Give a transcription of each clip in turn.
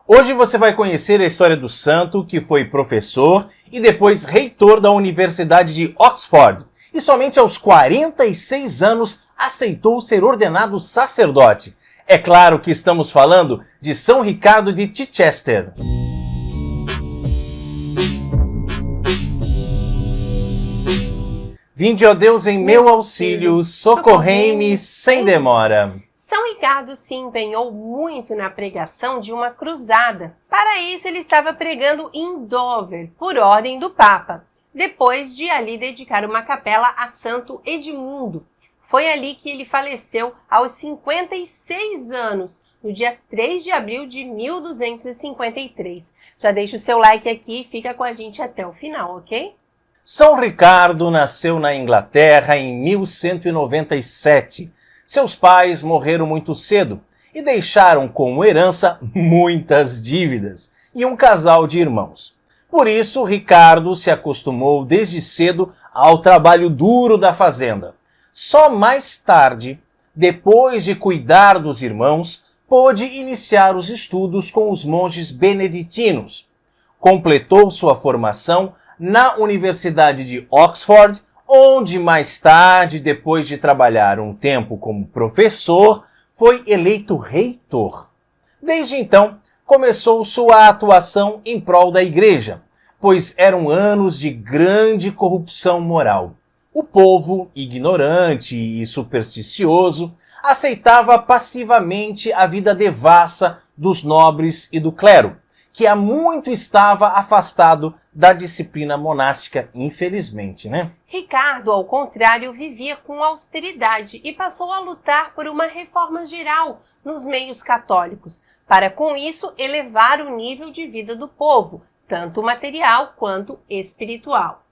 Hoje você vai conhecer a história do santo que foi professor e depois reitor da Universidade de Oxford e somente aos 46 anos aceitou ser ordenado sacerdote. É claro que estamos falando de São Ricardo de Chichester. Vinde, ó Deus, em meu auxílio, socorrei-me sem demora. São Ricardo se empenhou muito na pregação de uma cruzada. Para isso, ele estava pregando em Dover, por ordem do Papa, depois de ali dedicar uma capela a Santo Edmundo. Foi ali que ele faleceu aos 56 anos, no dia 3 de abril de 1253. Já deixa o seu like aqui e fica com a gente até o final, ok? São Ricardo nasceu na Inglaterra em 1197. Seus pais morreram muito cedo e deixaram como herança muitas dívidas e um casal de irmãos. Por isso, Ricardo se acostumou desde cedo ao trabalho duro da fazenda. Só mais tarde, depois de cuidar dos irmãos, pôde iniciar os estudos com os monges beneditinos. Completou sua formação na Universidade de Oxford, onde mais tarde, depois de trabalhar um tempo como professor, foi eleito reitor. Desde então, começou sua atuação em prol da igreja, pois eram anos de grande corrupção moral. O povo, ignorante e supersticioso, aceitava passivamente a vida devassa dos nobres e do clero, que há muito estava afastado da disciplina monástica, infelizmente, né? Ricardo, ao contrário, vivia com austeridade e passou a lutar por uma reforma geral nos meios católicos, para com isso elevar o nível de vida do povo, tanto material quanto espiritual.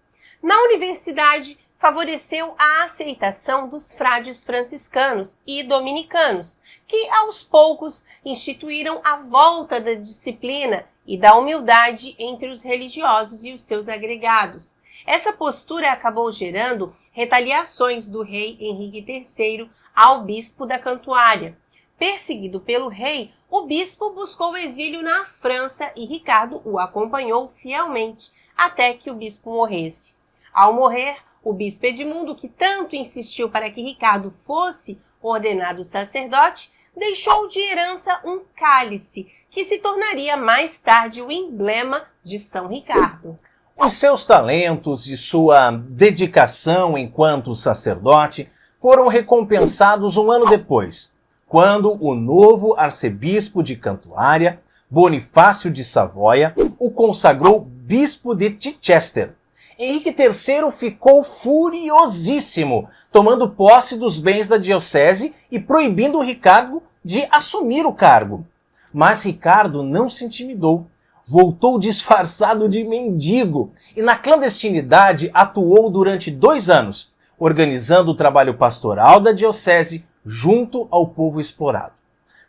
Na universidade, favoreceu a aceitação dos frades franciscanos e dominicanos, que aos poucos instituíram a volta da disciplina e da humildade entre os religiosos e os seus agregados. Essa postura acabou gerando retaliações do rei Henrique III ao bispo da Cantuária. Perseguido pelo rei, o bispo buscou o exílio na França e Ricardo o acompanhou fielmente até que o bispo morresse. Ao morrer, o bispo Edmundo, que tanto insistiu para que Ricardo fosse ordenado sacerdote, deixou de herança um cálice, que se tornaria mais tarde o emblema de São Ricardo. Os seus talentos e sua dedicação enquanto sacerdote foram recompensados um ano depois, quando o novo arcebispo de Cantuária, Bonifácio de Savoia, o consagrou bispo de Chichester. Henrique III ficou furiosíssimo, tomando posse dos bens da diocese e proibindo Ricardo de assumir o cargo. Mas Ricardo não se intimidou. Voltou disfarçado de mendigo e na clandestinidade atuou durante 2 anos, organizando o trabalho pastoral da diocese junto ao povo explorado.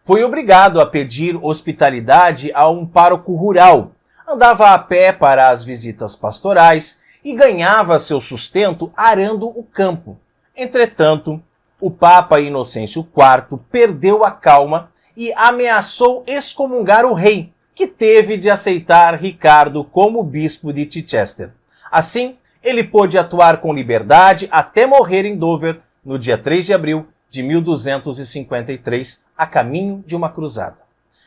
Foi obrigado a pedir hospitalidade a um pároco rural, andava a pé para as visitas pastorais e ganhava seu sustento arando o campo. Entretanto, o Papa Inocêncio IV perdeu a calma e ameaçou excomungar o rei, que teve de aceitar Ricardo como bispo de Chichester. Assim, ele pôde atuar com liberdade até morrer em Dover, no dia 3 de abril de 1253, a caminho de uma cruzada.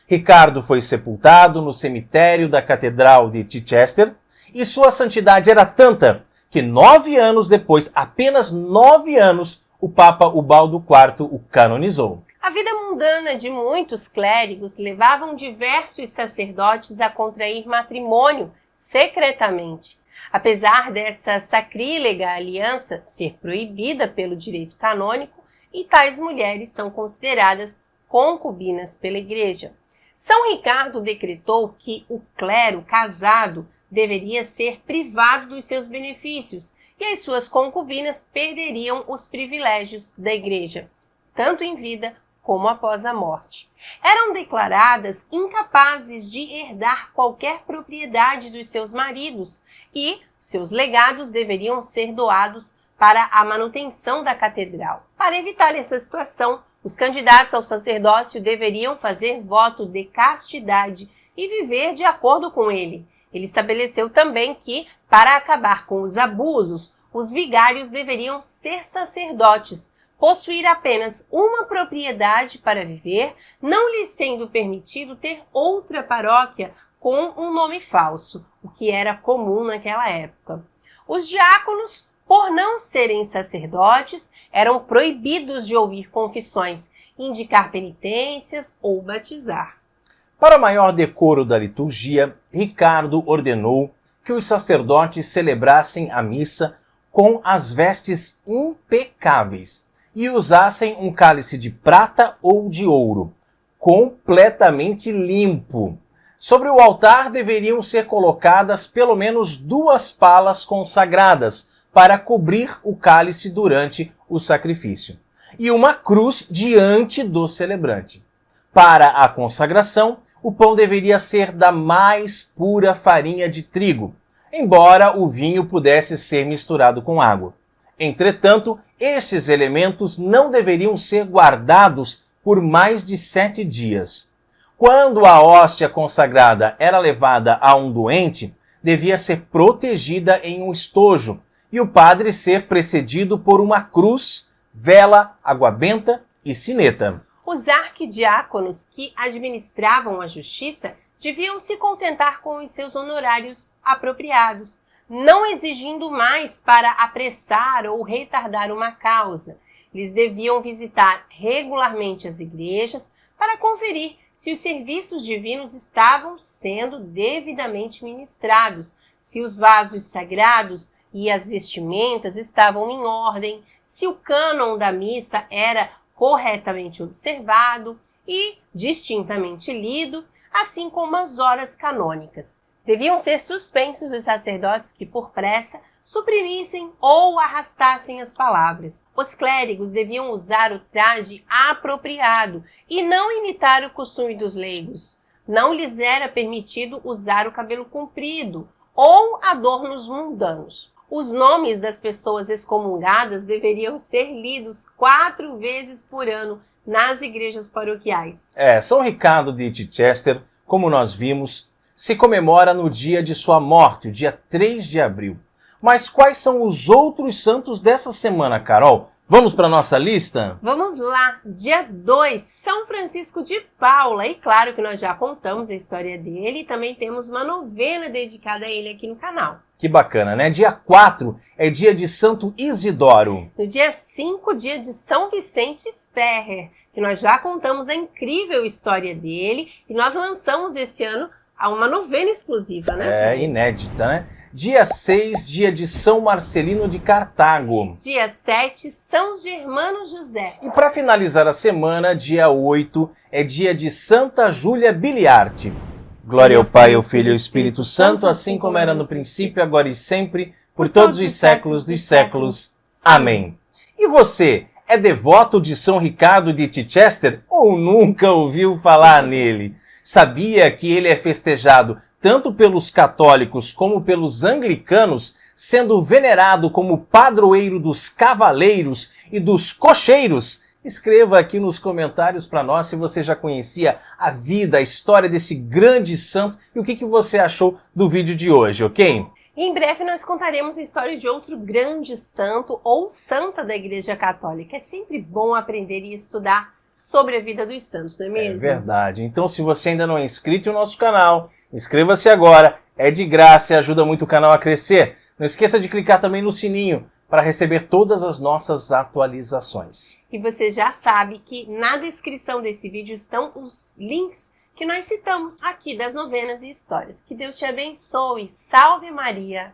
Ricardo foi sepultado no cemitério da Catedral de Chichester, e sua santidade era tanta que 9 anos depois, apenas 9 anos, o Papa Ubaldo IV o canonizou. A vida mundana de muitos clérigos levavam diversos sacerdotes a contrair matrimônio secretamente. Apesar dessa sacrílega aliança ser proibida pelo direito canônico, e tais mulheres são consideradas concubinas pela Igreja. São Ricardo decretou que o clero casado deveria ser privado dos seus benefícios e as suas concubinas perderiam os privilégios da Igreja, tanto em vida como após a morte. Eram declaradas incapazes de herdar qualquer propriedade dos seus maridos e seus legados deveriam ser doados para a manutenção da catedral. Para evitar essa situação, os candidatos ao sacerdócio deveriam fazer voto de castidade e viver de acordo com ele. Ele estabeleceu também que, para acabar com os abusos, os vigários deveriam ser sacerdotes, possuir apenas uma propriedade para viver, não lhes sendo permitido ter outra paróquia com um nome falso, o que era comum naquela época. Os diáconos, por não serem sacerdotes, eram proibidos de ouvir confissões, indicar penitências ou batizar. Para maior decoro da liturgia, Ricardo ordenou que os sacerdotes celebrassem a missa com as vestes impecáveis e usassem um cálice de prata ou de ouro, completamente limpo. Sobre o altar deveriam ser colocadas pelo menos 2 palas consagradas para cobrir o cálice durante o sacrifício, e uma cruz diante do celebrante. Para a consagração, o pão deveria ser da mais pura farinha de trigo, embora o vinho pudesse ser misturado com água. Entretanto, estes elementos não deveriam ser guardados por mais de 7 dias. Quando a hóstia consagrada era levada a um doente, devia ser protegida em um estojo e o padre ser precedido por uma cruz, vela, água benta e sineta. Os arquidiáconos que administravam a justiça deviam se contentar com os seus honorários apropriados, não exigindo mais para apressar ou retardar uma causa. Eles deviam visitar regularmente as igrejas para conferir se os serviços divinos estavam sendo devidamente ministrados, se os vasos sagrados e as vestimentas estavam em ordem, se o cânon da missa era corretamente observado e distintamente lido, assim como as horas canônicas. Deviam ser suspensos os sacerdotes que, por pressa, suprimissem ou arrastassem as palavras. Os clérigos deviam usar o traje apropriado e não imitar o costume dos leigos. Não lhes era permitido usar o cabelo comprido ou adornos mundanos. Os nomes das pessoas excomungadas deveriam ser lidos 4 vezes por ano nas igrejas paroquiais. São Ricardo de Chichester, como nós vimos, se comemora no dia de sua morte, o dia 3 de abril. Mas quais são os outros santos dessa semana, Carol? Vamos para a nossa lista? Vamos lá! Dia 2, São Francisco de Paula. E claro que nós já contamos a história dele e também temos uma novena dedicada a ele aqui no canal. Que bacana, né? Dia 4 é dia de Santo Isidoro. No dia 5, dia de São Vicente Ferrer, que nós já contamos a incrível história dele e nós lançamos esse ano uma novena exclusiva, né? Inédita, né? Dia 6, dia de São Marcelino de Cartago. Dia 7, São Germano José. E para finalizar a semana, dia 8, é dia de Santa Júlia Biliarte. Glória ao Pai, ao Filho e ao Espírito Santo, assim como era no princípio, agora e sempre, por todos os séculos dos séculos. Amém. E você, é devoto de São Ricardo de Chichester ou nunca ouviu falar nele? Sabia que ele é festejado tanto pelos católicos como pelos anglicanos, sendo venerado como padroeiro dos cavaleiros e dos cocheiros? Escreva aqui nos comentários para nós se você já conhecia a vida, a história desse grande santo e o que você achou do vídeo de hoje, ok? Em breve nós contaremos a história de outro grande santo ou santa da Igreja Católica. É sempre bom aprender e estudar sobre a vida dos santos, não é mesmo? É verdade. Então, se você ainda não é inscrito no nosso canal, inscreva-se agora. É de graça e ajuda muito o canal a crescer. Não esqueça de clicar também no sininho para receber todas as nossas atualizações. E você já sabe que na descrição desse vídeo estão os links que nós citamos aqui das novenas e histórias. Que Deus te abençoe. Salve Maria!